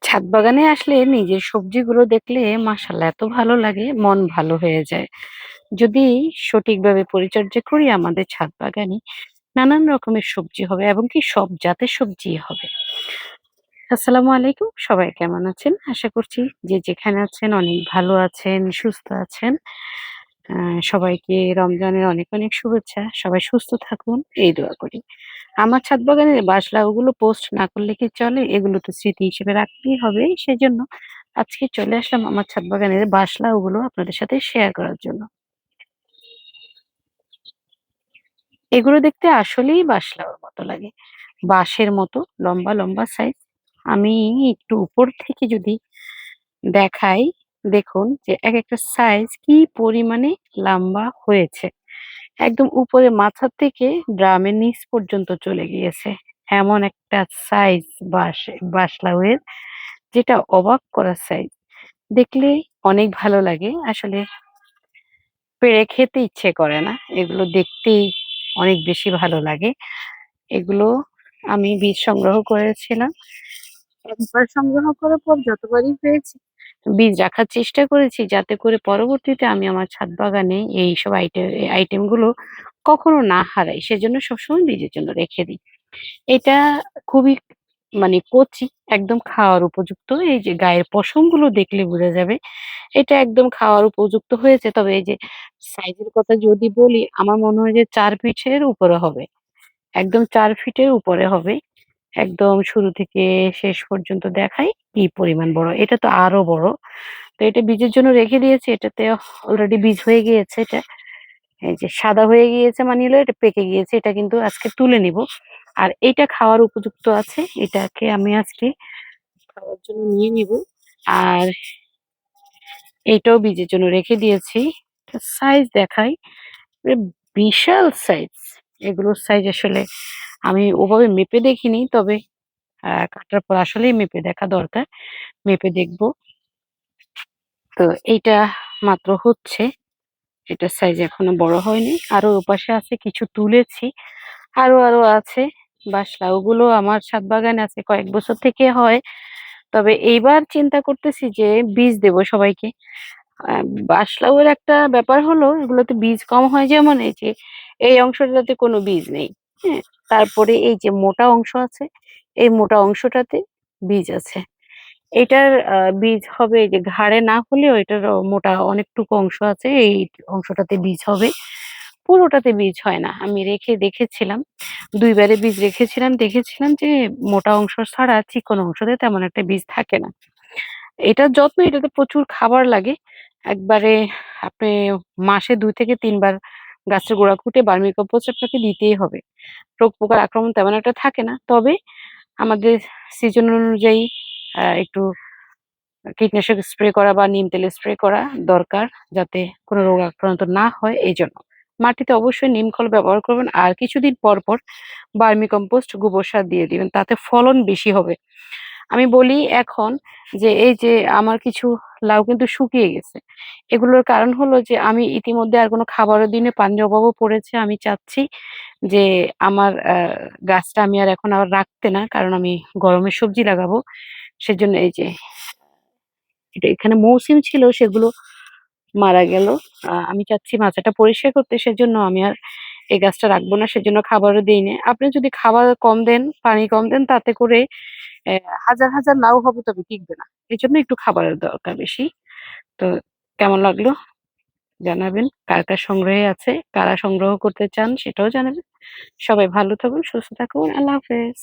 ছাদ বাগানে আসলে নিজের সবজিগুলো দেখলে মাশাআল্লাহ এত ভালো লাগে, মন ভালো হয়ে যায়। যদি সঠিকভাবে পরিচর্যা করি আমাদের ছাদ বাগানে নানান রকমের সবজি হবে এবং কি সব জাতের সবজি হবে। আসসালামু আলাইকুম। সবাই কেমন আছেন? আশা করছি যে যেখানে আছেন অনেক ভালো আছেন, সুস্থ আছেন। আ সবাইকে রমজানের অনেক, অনেক শুভেচ্ছা। সবাই সুস্থ থাকুন এই দোয়া করি। আমার ছাদ বাগানের বাশলাওগুলো পোস্ট না করলে কি চলে? এগুলো তো স্মৃতি হিসেবে রাখতেই হবে। সেজন্য আজকে চলে আসলাম আমার ছাদ বাগানের বাশলাওগুলো আপনাদের সাথে শেয়ার করার জন্য। এগুলো দেখতে আসলেই বাশলাওর মতো লাগে। বাঁশের মতো লম্বা, লম্বা সাইজ। আমি একটু উপর থেকে যদি দেখাই, দেখুন যে একেকটা সাইজ কি পরিমাণে লম্বা হয়েছে। একদম উপরে মাথা থেকে ড্রামের নিচ পর্যন্ত চলে গিয়েছে। এমন একটা সাইজ বাশলাওয়ের, যেটা অবাক করা সাইজ। দেখলে অনেক ভালো লাগে। আসলে পেড়ে খেতে ইচ্ছে করে না। এগুলো দেখতেই অনেক বেশি ভালো লাগে। এগুলো আমি বীজ সংগ্রহ করেছিলাম। একবার সংগ্রহ করার পর যতবারই পেয়েছি, বীজ রাখার চেষ্টা করেছি যাতে করে পরবর্তীতে আমি আমার ছাদ বাগানে এইসব আইটেমগুলো কখনো না হারাই। সেজন্য সবসময় বীজের জন্য রেখে দিই। এটা খুবই মানে কচি, একদম খাওয়ার উপযুক্ত। এই যে গায়ের পশমগুলো দেখলে বোঝা যাবে এটা একদম খাওয়ার উপযুক্ত হয়েছে। তবে এই যে সাইজের কথা যদি বলি, আমার মনে হয় যে ৪ ফিটের উপরে হবে। একদম ৪ ফিটের উপরে হবে। একদম শুরু থেকে শেষ পর্যন্ত দেখাই কি পরিমাণ বড়। এটা তো আরো বড়। তো এটা বীজের জন্য রেখে দিয়েছি। এটাতে অলরেডি বীজ হয়ে গিয়েছে এটা। এই যে সাদা হয়ে গিয়েছে মানে হলো এটা পেকে গিয়েছে। এটা কিন্তু আজকে তুলে নিব। আর এইটা খাওয়ার উপযুক্ত আছে। এটাকে আমি আজকে খাওয়ার জন্য নিয়ে নিব। আর এইটাও বীজের জন্য রেখে দিয়েছি। সাইজ দেখাই। এ বিশাল সাইজ। এগুলোর সাইজ আসলে আমি ওভাবে মেপে দেখিনি। তবে কাটার পর আসলেই মেপে দেখা দরকার। মেপে দেখব। তো এইটা মাত্র হচ্ছে। এটার সাইজ এখনো বড় হয়নি। আরো ওপাশে আছে কিছু তুলেছি। আরো আছে। বাসলা ওগুলো আমার ছাদ বাগানে আছে কয়েক বছর থেকে হয়। তবে এইবার চিন্তা করতেছি যে বীজ দেব সবাইকে। আ বাশলাউয়ের একটা ব্যাপার হলো এগুলোতে বীজ কম হয় যেমন এই যে এই অংশটাতে কোনো বীজ নেই। হ্যাঁ? তারপরে এই যে মোটা অংশ আছে, এই মোটা অংশটাতে বীজ আছে। এটার বীজ হবে এই যে ঘাড়ে না হলেও এটার মোটা অনেকটুকু অংশ আছে। এই অংশটাতে বীজ হবে। পুরোটাতে বীজ হয় না। আমি রেখে দেখেছিলাম। ২ বারে বীজ রেখেছিলাম, দেখেছিলাম যে মোটা অংশ ছাড়া চিকন অংশতে তেমন একটা বীজ থাকে না। এটার যত্ন, এটাতে প্রচুর খাবার লাগে। একবারে আপনি মাসে ২ থেকে ৩ বার গাছের গোড়া খুঁটে ভার্মি কম্পোস্ট আপনাকে দিতেই হবে। রোগ পোকার আক্রমণ তেমন একটা থাকে না। তবে আমাদের সিজন অনুযায়ী একটু কীটনাশক স্প্রে করা বা নিম তেল স্প্রে করা দরকার, যাতে কোনো রোগ আক্রান্ত না হয় এইজন্য। মাটিতে অবশ্যই নিম খোল ব্যবহার করবেন। আর কিছুদিন পর ভার্মি কম্পোস্ট গোবর সার দিয়ে দিবেন। তাতে ফলন বেশি হবে। আমি বলি এখন যে এই যে আমার কিছু লাউ কিন্তু শুকিয়ে গেছে। এগুলোর কারণ হলো যে আমি ইতিমধ্যে আর কোনো খাবারের দিনে পানির অভাবও পড়েছে। আমি চাচ্ছি যে আমার গাছটা আমি আর এখন আর রাখতে না। কারণ আমি গরমে সবজি লাগাবো। সেজন্য এই যে এটা এখানে মৌসিম ছিল সেগুলো মারা গেল। আমি চাচ্ছি মাচাটা পরিষ্কার করতে, সেজন্য আমি আর এই গাছটা রাখবো না। সেজন্য খাবারও দেইনি। আপনি যদি খাবার কম দেন, পানি কম দেন তাতে করে হাজার, হাজার লাউ হবে তবে টিকবে না। এজন্য একটু খাবারের দরকার বেশি। তো কেমন লাগলো জানাবেন। কার সংগ্রহে আছে, কারা সংগ্রহ করতে চান সেটাও জানাবেন। সবাই ভালো থাকুন, সুস্থ থাকুন। আল্লাহ হাফেজ।